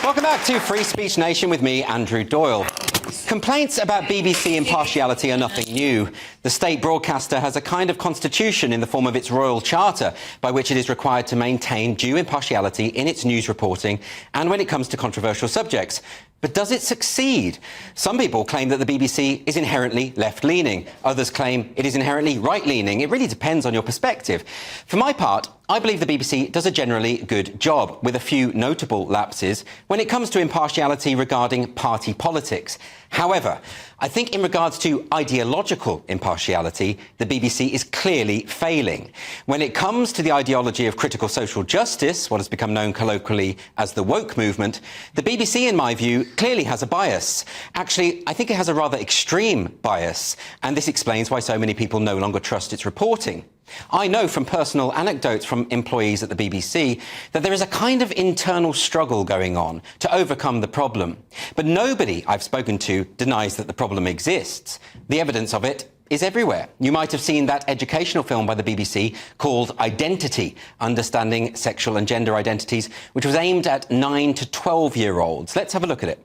Welcome back to Free Speech Nation with me, Andrew Doyle. Complaints about BBC impartiality are nothing new. The state broadcaster has a kind of constitution in the form of its royal charter by which it is required to maintain due impartiality in its news reporting and when it comes to controversial subjects. But does it succeed? Some people claim that the BBC is inherently left-leaning. Others claim it is inherently right-leaning. It really depends on your perspective. For my part, I believe the BBC does a generally good job, with a few notable lapses, when it comes to impartiality regarding party politics. However, I think in regards to ideological impartiality, the BBC is clearly failing. When it comes to the ideology of critical social justice, what has become known colloquially as the woke movement, the BBC, in my view, clearly has a bias. Actually, I think it has a rather extreme bias, and this explains why so many people no longer trust its reporting. I know from personal anecdotes from employees at the BBC that there is a kind of internal struggle going on to overcome the problem. But nobody I've spoken to denies that the problem exists. The evidence of it is everywhere. You might have seen that educational film by the BBC called Identity, Understanding Sexual and Gender Identities, which was aimed at 9 to 12-year-olds. Let's have a look at it.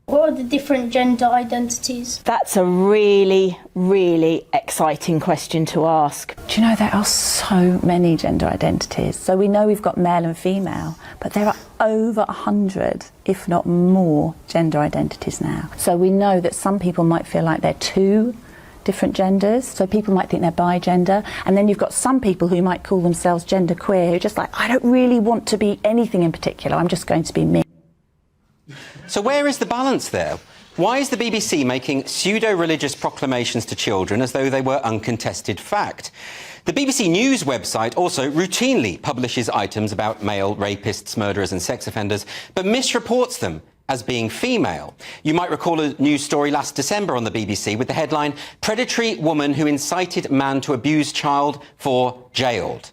What are the different gender identities? That's a really, really exciting question to ask. Do you know there are so many gender identities? So we know we've got male and female, but there are over 100, if not more, gender identities now. So we know that some people might feel like they're two different genders, so people might think they're bi-gender, and then you've got some people who might call themselves genderqueer, who are just like, I don't really want to be anything in particular, I'm just going to be me. So where is the balance there? Why is the BBC making pseudo-religious proclamations to children as though they were uncontested fact? The BBC News website also routinely publishes items about male rapists, murderers and sex offenders, but misreports them as being female. You might recall a news story last December on the BBC with the headline, "Predatory woman who incited man to abuse child for jailed."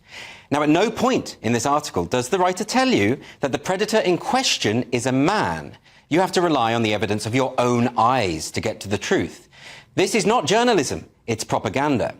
Now, at no point in this article does the writer tell you that the predator in question is a man. You have to rely on the evidence of your own eyes to get to the truth. This is not journalism, it's propaganda.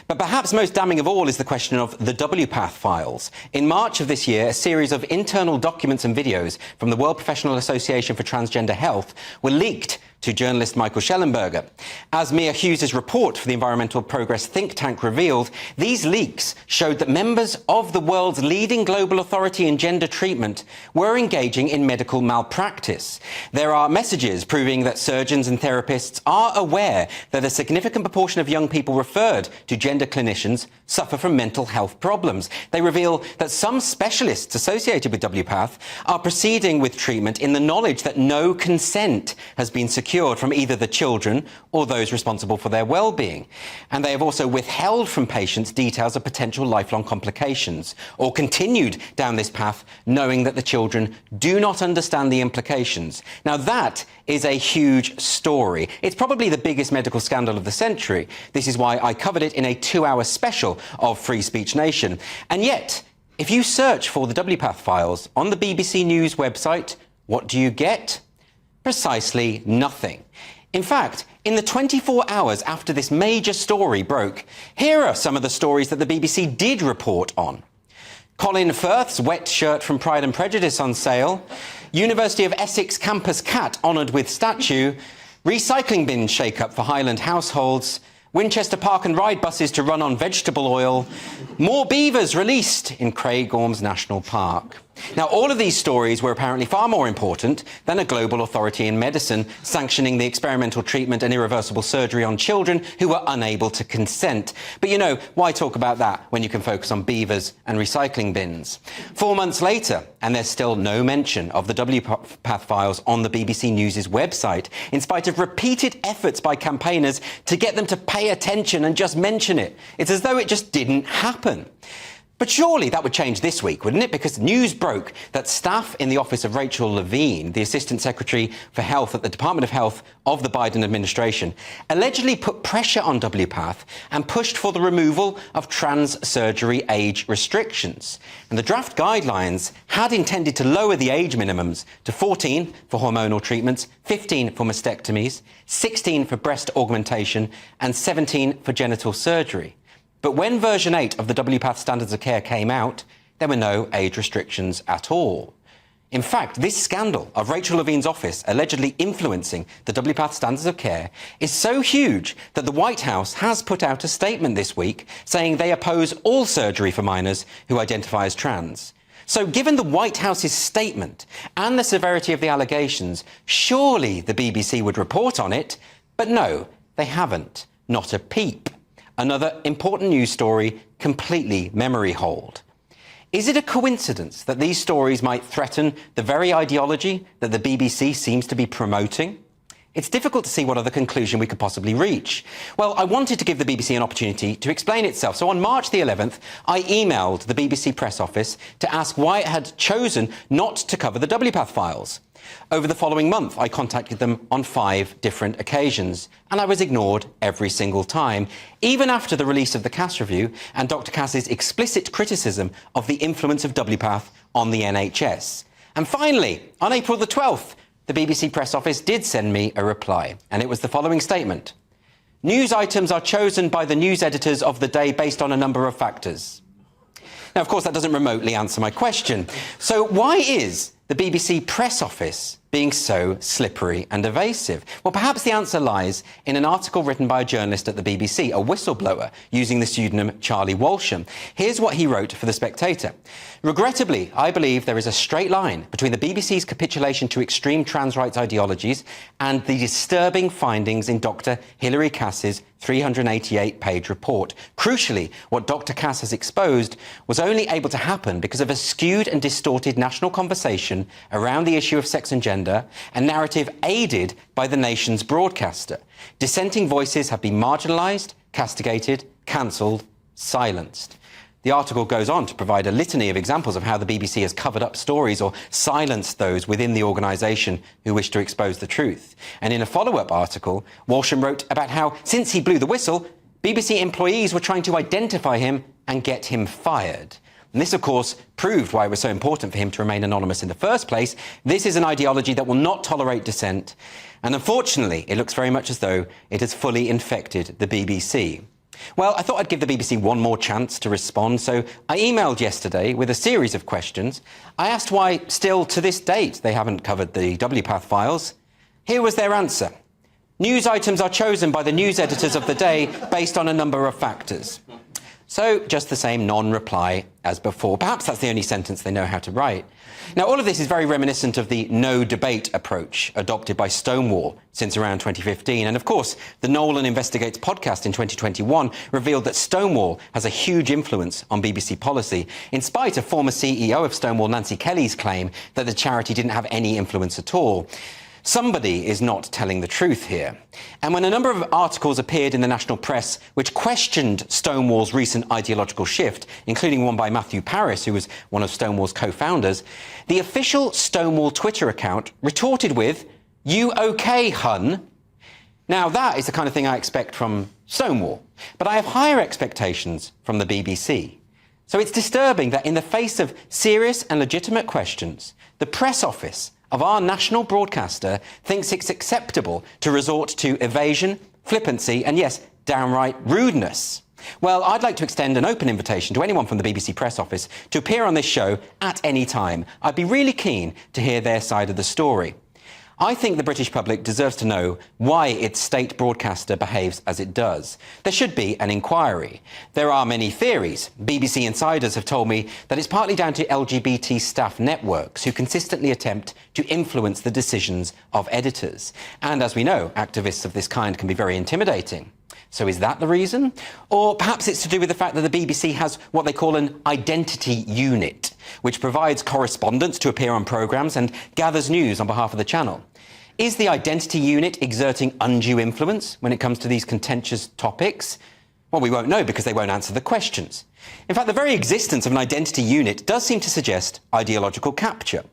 But perhaps most damning of all is the question of the WPATH files. In March of this year, a series of internal documents and videos from the World Professional Association for Transgender Health were leaked to journalist Michael Schellenberger. As Mia Hughes' report for the Environmental Progress think tank revealed, these leaks showed that members of the world's leading global authority in gender treatment were engaging in medical malpractice. There are messages proving that surgeons and therapists are aware that a significant proportion of young people referred to gender clinicians suffer from mental health problems. They reveal that some specialists associated with WPATH are proceeding with treatment in the knowledge that no consent has been secured from either the children or those responsible for their well-being. And they have also withheld from patients details of potential lifelong complications, or continued down this path knowing that the children do not understand the implications. Now that is a huge story. It's probably the biggest medical scandal of the century. This is why I covered it in a 2-hour special of Free Speech Nation. And yet, if you search for the WPATH files on the BBC News website, what do you get? Precisely nothing. In fact, in the 24 hours after this major story broke, here are some of the stories that the BBC did report on. Colin Firth's wet shirt from Pride and Prejudice on sale, University of Essex campus cat honoured with statue, recycling bin shake-up for Highland households, Winchester Park and Ride buses to run on vegetable oil, more beavers released in Craigorms National Park. Now, all of these stories were apparently far more important than a global authority in medicine sanctioning the experimental treatment and irreversible surgery on children who were unable to consent. But you know, why talk about that when you can focus on beavers and recycling bins? 4 months later, and there's still no mention of the WPATH files on the BBC News' website, in spite of repeated efforts by campaigners to get them to pay attention and just mention it. It's as though it just didn't happen. But surely that would change this week, wouldn't it? Because news broke that staff in the office of Rachel Levine, the Assistant Secretary for Health at the Department of Health of the Biden administration, allegedly put pressure on WPATH and pushed for the removal of trans surgery age restrictions. And the draft guidelines had intended to lower the age minimums to 14 for hormonal treatments, 15 for mastectomies, 16 for breast augmentation and 17 for genital surgery. But when version 8 of the WPATH Standards of Care came out, there were no age restrictions at all. In fact, this scandal of Rachel Levine's office allegedly influencing the WPATH standards of care is so huge that the White House has put out a statement this week saying they oppose all surgery for minors who identify as trans. So given the White House's statement and the severity of the allegations, surely the BBC would report on it. But no, they haven't. Not a peep. Another important news story completely memory holed. Is it a coincidence that these stories might threaten the very ideology that the BBC seems to be promoting? It's difficult to see what other conclusion we could possibly reach. Well, I wanted to give the BBC an opportunity to explain itself. So on March the 11th, I emailed the BBC press office to ask why it had chosen not to cover the WPATH files. Over the following month, I contacted them on 5 different occasions, and I was ignored every single time, even after the release of the Cass review and Dr. Cass's explicit criticism of the influence of WPATH on the NHS. And finally, on April the 12th, the BBC press office did send me a reply, and it was the following statement. News items are chosen by the news editors of the day based on a number of factors. Now, of course, that doesn't remotely answer my question. So why is the BBC press office being so slippery and evasive? Well, perhaps the answer lies in an article written by a journalist at the BBC, a whistleblower, using the pseudonym Charlie Walsham. Here's what he wrote for The Spectator. Regrettably, I believe there is a straight line between the BBC's capitulation to extreme trans rights ideologies and the disturbing findings in Dr. Hilary Cass's 388-page report. Crucially, what Dr. Cass has exposed was only able to happen because of a skewed and distorted national conversation around the issue of sex and gender, a narrative aided by the nation's broadcaster. Dissenting voices have been marginalised, castigated, cancelled, silenced. The article goes on to provide a litany of examples of how the BBC has covered up stories or silenced those within the organisation who wish to expose the truth. And in a follow-up article, Walsham wrote about how, since he blew the whistle, BBC employees were trying to identify him and get him fired. And this, of course, proved why it was so important for him to remain anonymous in the first place. This is an ideology that will not tolerate dissent. And unfortunately, it looks very much as though it has fully infected the BBC. Well, I thought I'd give the BBC one more chance to respond, so I emailed yesterday with a series of questions. I asked why, still to this date, they haven't covered the WPATH files. Here was their answer. News items are chosen by the news editors of the day based on a number of factors. So, just the same non-reply as before. Perhaps that's the only sentence they know how to write. Now, all of this is very reminiscent of the no-debate approach adopted by Stonewall since around 2015. And, of course, the Nolan Investigates podcast in 2021 revealed that Stonewall has a huge influence on BBC policy, in spite of former CEO of Stonewall, Nancy Kelly's claim that the charity didn't have any influence at all. Somebody is not telling the truth here. And when a number of articles appeared in the national press which questioned Stonewall's recent ideological shift, including one by Matthew Parris, who was one of Stonewall's co-founders, the official Stonewall Twitter account retorted with, "You okay, hun?" Now, that is the kind of thing I expect from Stonewall, but I have higher expectations from the BBC. So it's disturbing that in the face of serious and legitimate questions, the press office of our national broadcaster thinks it's acceptable to resort to evasion, flippancy and, yes, downright rudeness. Well, I'd like to extend an open invitation to anyone from the BBC press office to appear on this show at any time. I'd be really keen to hear their side of the story. I think the British public deserves to know why its state broadcaster behaves as it does. There should be an inquiry. There are many theories. BBC insiders have told me that it's partly down to LGBT staff networks who consistently attempt to influence the decisions of editors. And as we know, activists of this kind can be very intimidating. So is that the reason? Or perhaps it's to do with the fact that the BBC has what they call an identity unit, which provides correspondents to appear on programmes and gathers news on behalf of the channel. Is the identity unit exerting undue influence when it comes to these contentious topics? Well, we won't know because they won't answer the questions. In fact, the very existence of an identity unit does seem to suggest ideological capture.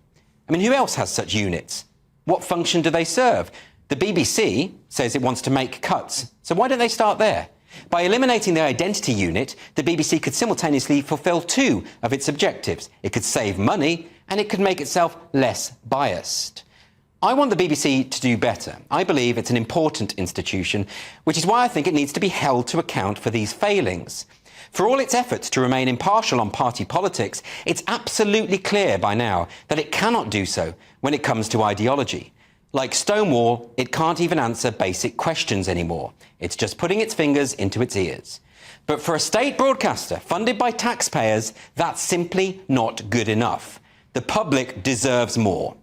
I mean, who else has such units? What function do they serve? The BBC says it wants to make cuts, so why don't they start there? By eliminating the identity unit, the BBC could simultaneously fulfil 2 of its objectives. It could save money and it could make itself less biased. I want the BBC to do better. I believe it's an important institution, which is why I think it needs to be held to account for these failings. For all its efforts to remain impartial on party politics, it's absolutely clear by now that it cannot do so when it comes to ideology. Like Stonewall, it can't even answer basic questions anymore. It's just putting its fingers into its ears. But for a state broadcaster funded by taxpayers, that's simply not good enough. The public deserves more.